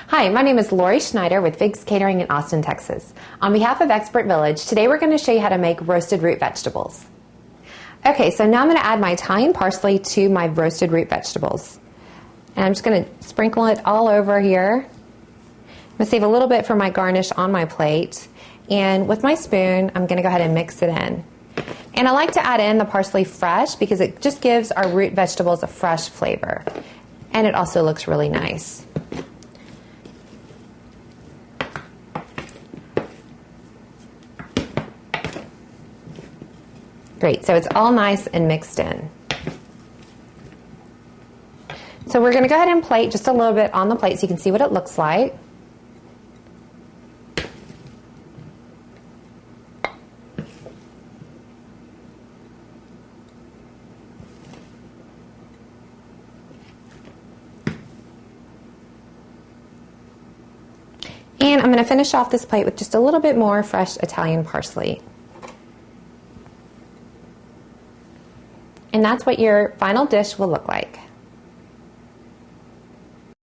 Hi, my name is Lori Schneider with Figs Catering in Austin, Texas. On behalf of ExpertVillage, today we're going to show you how to make roasted root vegetables. Okay, so now I'm going to add my Italian parsley to my roasted root vegetables. And I'm just going to sprinkle it all over here. I'm going to save a little bit for my garnish on my plate. And with my spoon, I'm going to go ahead and mix it in. And I like to add in the parsley fresh because it just gives our root vegetables a fresh flavor. And it also looks really nice. Great, so it's all nice and mixed in. So we're going to go ahead and plate just a little bit on the plate so you can see what it looks like. And I'm going to finish off this plate with just a little bit more fresh Italian parsley. And that's what your final dish will look like.